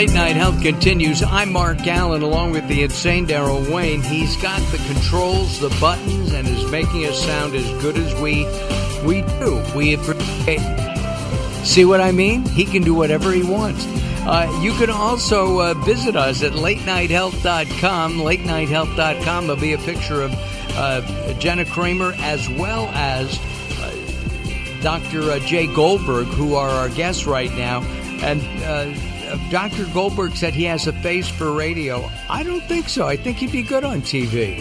Late Night Health continues. I'm Mark Alyn, along with the insane Daryl Wayne. He's got the controls, the buttons, and is making us sound as good as we do. We appreciate. See what I mean? He can do whatever he wants. You can also visit us at latenighthealth.com. Latenighthealth.com. There'll be a picture of Jana Kramer as well as Dr. Jay Goldberg, who are our guests right now. And Dr. Goldberg said he has a face for radio. I don't think so. I think he'd be good on TV.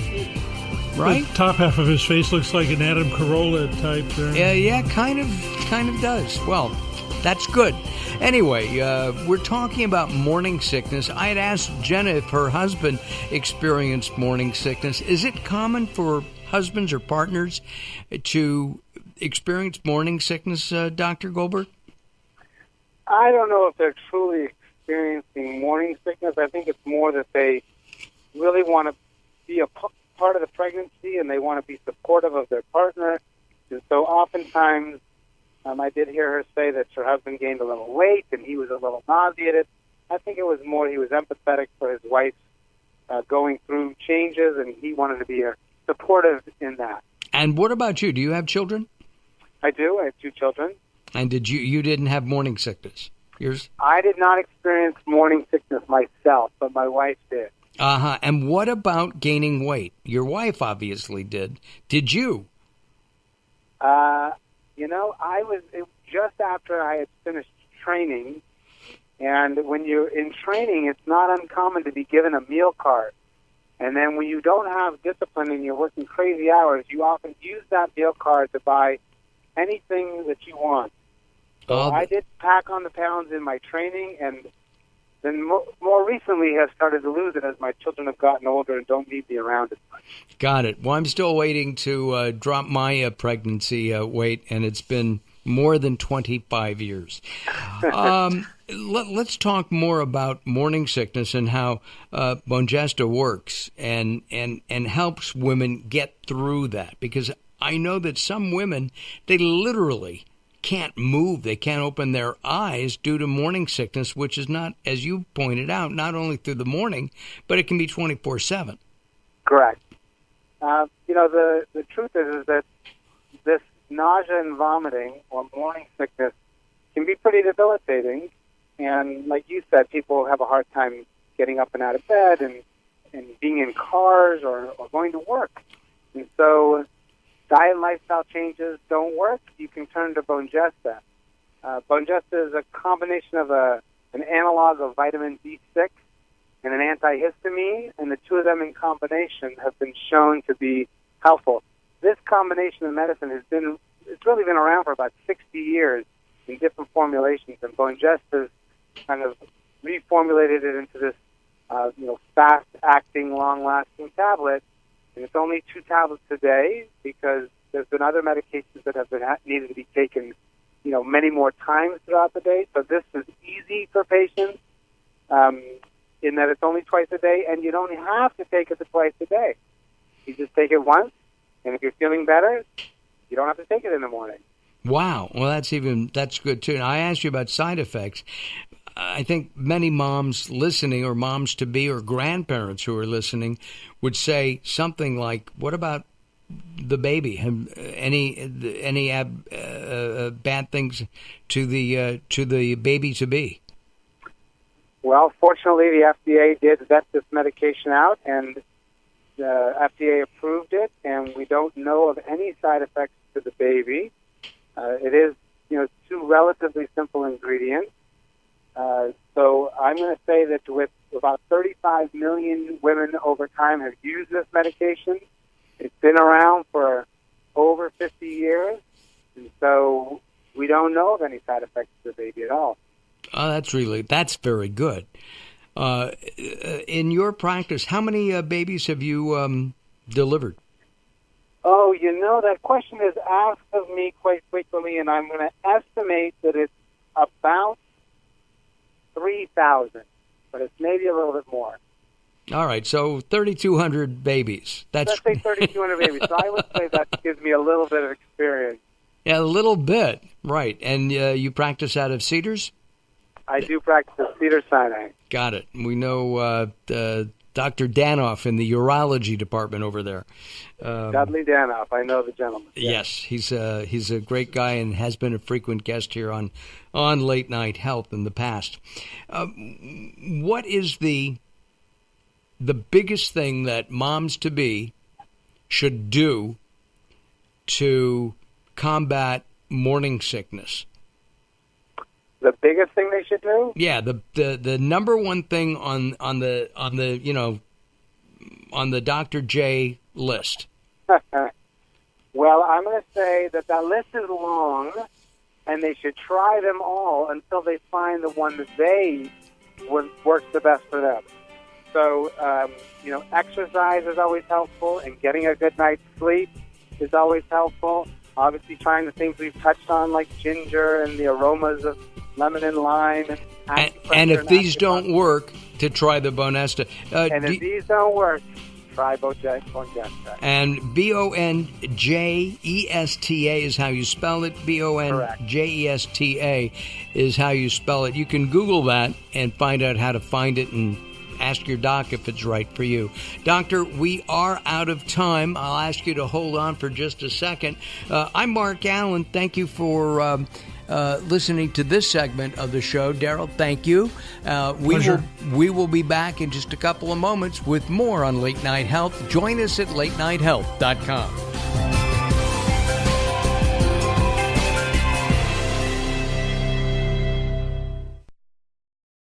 Right? The top half of his face looks like an Adam Carolla type there. Yeah, kind of does. Well, that's good. Anyway, we're talking about morning sickness. I had asked Jenna if her husband experienced morning sickness. Is it common for husbands or partners to experience morning sickness, Dr. Goldberg? I don't know if they're truly experiencing morning sickness. I think it's more that they really want to be a part of the pregnancy and they want to be supportive of their partner. And so oftentimes, I did hear her say that her husband gained a little weight and he was a little nauseated. I think it was more he was empathetic for his wife going through changes, and he wanted to be supportive in that. And what about you? Do you have children? I do. I have 2 children. And you didn't have morning sickness? Yours? I did not experience morning sickness myself, but my wife did. Uh-huh. And what about gaining weight? Your wife obviously did. Did you? I was just after I had finished training, and when you're in training, it's not uncommon to be given a meal card. And then when you don't have discipline and you're working crazy hours, you often use that meal card to buy anything that you want. So I did pack on the pounds in my training, and then more recently have started to lose it as my children have gotten older and don't need me around as much. Got it. Well, I'm still waiting to drop my pregnancy weight, and it's been more than 25 years. Let's talk more about morning sickness and how Bongesta works and helps women get through that. Because I know that some women, they literally can't move. They can't open their eyes due to morning sickness, which is not, as you pointed out, not only through the morning, but it can be 24/7. Correct. The truth is that this nausea and vomiting or morning sickness can be pretty debilitating. And like you said, people have a hard time getting up and out of bed and being in cars or going to work. And so diet and lifestyle changes don't work. You can turn to Bongesta. Bongesta is a combination of an analog of vitamin B6 and an antihistamine, and the 2 of them in combination have been shown to be helpful. This combination of medicine it's really been around for about 60 years in different formulations, and Bongesta's kind of reformulated it into this fast-acting, long-lasting tablet. And it's only 2 tablets a day because there's been other medications that have been needed to be taken, many more times throughout the day. So this is easy for patients in that it's only twice a day, and you don't have to take it twice a day. You just take it once, and if you're feeling better, you don't have to take it in the morning. Wow. Well, that's good too. Now, I asked you about side effects. I think many moms listening, or moms-to-be, or grandparents who are listening, would say something like, "What about the baby? Any bad things to the baby-to-be?" Well, fortunately, the FDA did vet this medication out, and the FDA approved it, and we don't know of any side effects to the baby. It is, 2 relatively simple ingredients. So I'm going to say that with about 35 million women over time have used this medication. It's been around for over 50 years, and so we don't know of any side effects to the baby at all. Oh, that's very good. In your practice, how many babies have you delivered? Oh, that question is asked of me quite frequently, and I'm going to estimate that it's about 3,000, but it's maybe a little bit more. All right, so 3,200 babies. Let's say 3,200 babies. So I would say that gives me a little bit of experience. Yeah, a little bit, right. And you practice out of Cedars? I do practice at Cedars-Sinai. Got it. We know Dr. Danoff in the urology department over there. Dudley Danoff, I know the gentleman. Yes, he's a great guy and has been a frequent guest here on Late Night Health in the past. What is the biggest thing that moms-to-be should do to combat morning sickness? The biggest thing they should do? Yeah, the number one thing on the Dr. J list. Well, I'm going to say that list is long, and they should try them all until they find the one that works the best for them. So, exercise is always helpful, and getting a good night's sleep is always helpful. Obviously, trying the things we've touched on, like ginger and the aromas of lemon and lime. And if these don't work, to try the Bonesta. And if these don't work, try Bonesta. And Bonjesta is how you spell it. Bonjesta is how you spell it. You can Google that and find out how to find it and ask your doc if it's right for you. Doctor, we are out of time. I'll ask you to hold on for just a second. I'm Mark Alyn. Thank you for listening to this segment of the show. Daryl, thank you. We will be back in just a couple of moments with more on Late Night Health. Join us at latenighthealth.com.